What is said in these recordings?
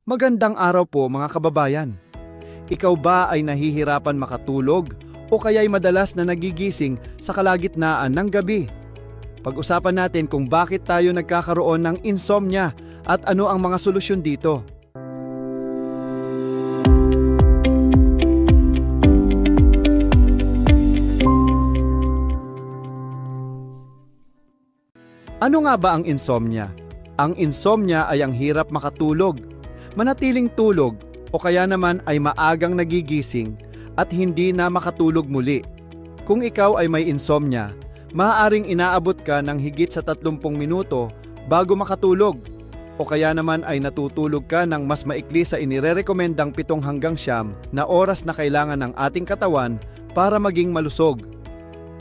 Magandang araw po mga kababayan. Ikaw ba ay nahihirapan makatulog o kaya'y madalas na nagigising sa kalagitnaan ng gabi? Pag-usapan natin kung bakit tayo nagkakaroon ng insomnia at ano ang mga solusyon dito. Ano nga ba ang insomnia? Ang insomnia ay ang hirap makatulog, manatiling tulog o kaya naman ay maagang nagigising at hindi na makatulog muli. Kung ikaw ay may insomnia, maaaring inaabot ka ng higit sa 30 minuto bago makatulog o kaya naman ay natutulog ka ng mas maikli sa inirerekomendang 7 hanggang 9 na oras na kailangan ng ating katawan para maging malusog.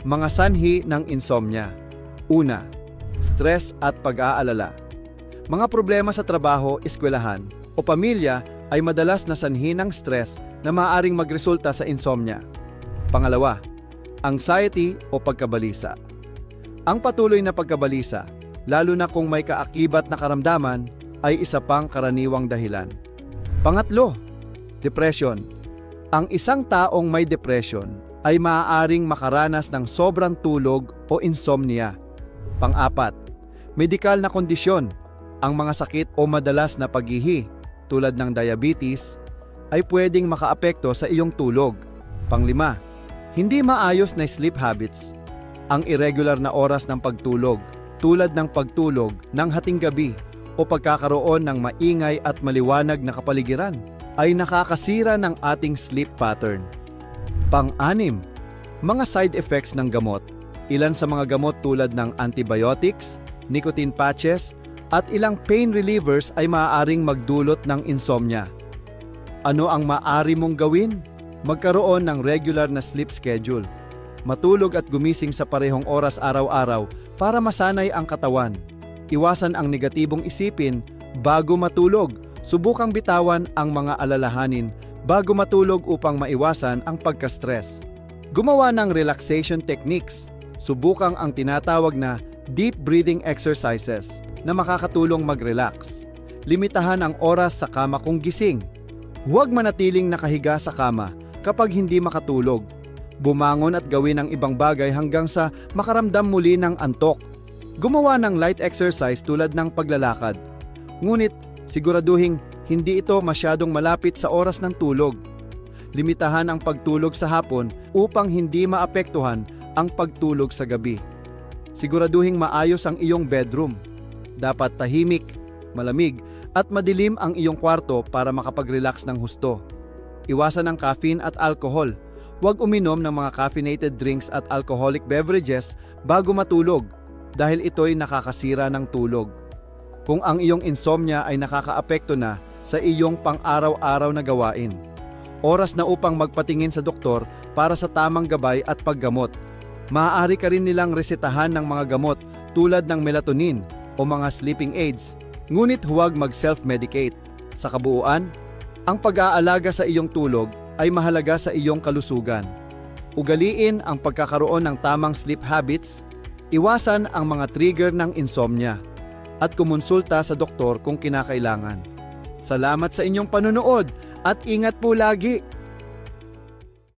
Mga sanhi ng insomnia. Una, stress at pag-aalala. Mga problema sa trabaho, eskwelahan o pamilya ay madalas na sanhi ng stress na maaaring magresulta sa insomnia. Pangalawa, anxiety o pagkabalisa. Ang patuloy na pagkabalisa, lalo na kung may kaakibat na karamdaman, ay isa pang karaniwang dahilan. Pangatlo, depression. Ang isang taong may depression ay maaaring makaranas ng sobrang tulog o insomnia. Pang-apat, medikal na kondisyon. Ang mga sakit o madalas na paghihi tulad ng diabetes ay pwedeng makaapekto sa iyong tulog. Panglima, hindi maayos na sleep habits. Ang irregular na oras ng pagtulog tulad ng pagtulog ng hating gabi o pagkakaroon ng maingay at maliwanag na kapaligiran ay nakakasira ng ating sleep pattern. Pang-anim, mga side effects ng gamot. Ilan sa mga gamot tulad ng antibiotics, nicotine patches, at ilang pain relievers ay maaaring magdulot ng insomnia. Ano ang maaari mong gawin? Magkaroon ng regular na sleep schedule. Matulog at gumising sa parehong oras araw-araw para masanay ang katawan. Iwasan ang negatibong isipin bago matulog. Subukang bitawan ang mga alalahanin bago matulog upang maiwasan ang pagka-stress. Gumawa ng relaxation techniques. Subukang ang tinatawag na deep breathing exercises na makakatulong mag-relax. Limitahan ang oras sa kama kung gising. Huwag manatiling nakahiga sa kama kapag hindi makatulog. Bumangon at gawin ang ibang bagay hanggang sa makaramdam muli ng antok. Gumawa ng light exercise tulad ng paglalakad. Ngunit siguraduhing hindi ito masyadong malapit sa oras ng tulog. Limitahan ang pagtulog sa hapon upang hindi maapektuhan ang pagtulog sa gabi. Siguraduhing maayos ang iyong bedroom. Dapat tahimik, malamig, at madilim ang iyong kwarto para makapag-relax ng husto. Iwasan ang caffeine at alcohol. Huwag uminom ng mga caffeinated drinks at alcoholic beverages bago matulog dahil ito'y nakakasira ng tulog. Kung ang iyong insomnia ay nakakaapekto na sa iyong pang-araw-araw na gawain, oras na upang magpatingin sa doktor para sa tamang gabay at paggamot. Maaari ka rin nilang resetahan ng mga gamot tulad ng melatonin o mga sleeping aids, ngunit huwag mag-self-medicate. Sa kabuuan, ang pag-aalaga sa iyong tulog ay mahalaga sa iyong kalusugan. Ugaliin ang pagkakaroon ng tamang sleep habits, iwasan ang mga trigger ng insomnia, at kumonsulta sa doktor kung kinakailangan. Salamat sa inyong panonood at ingat po lagi!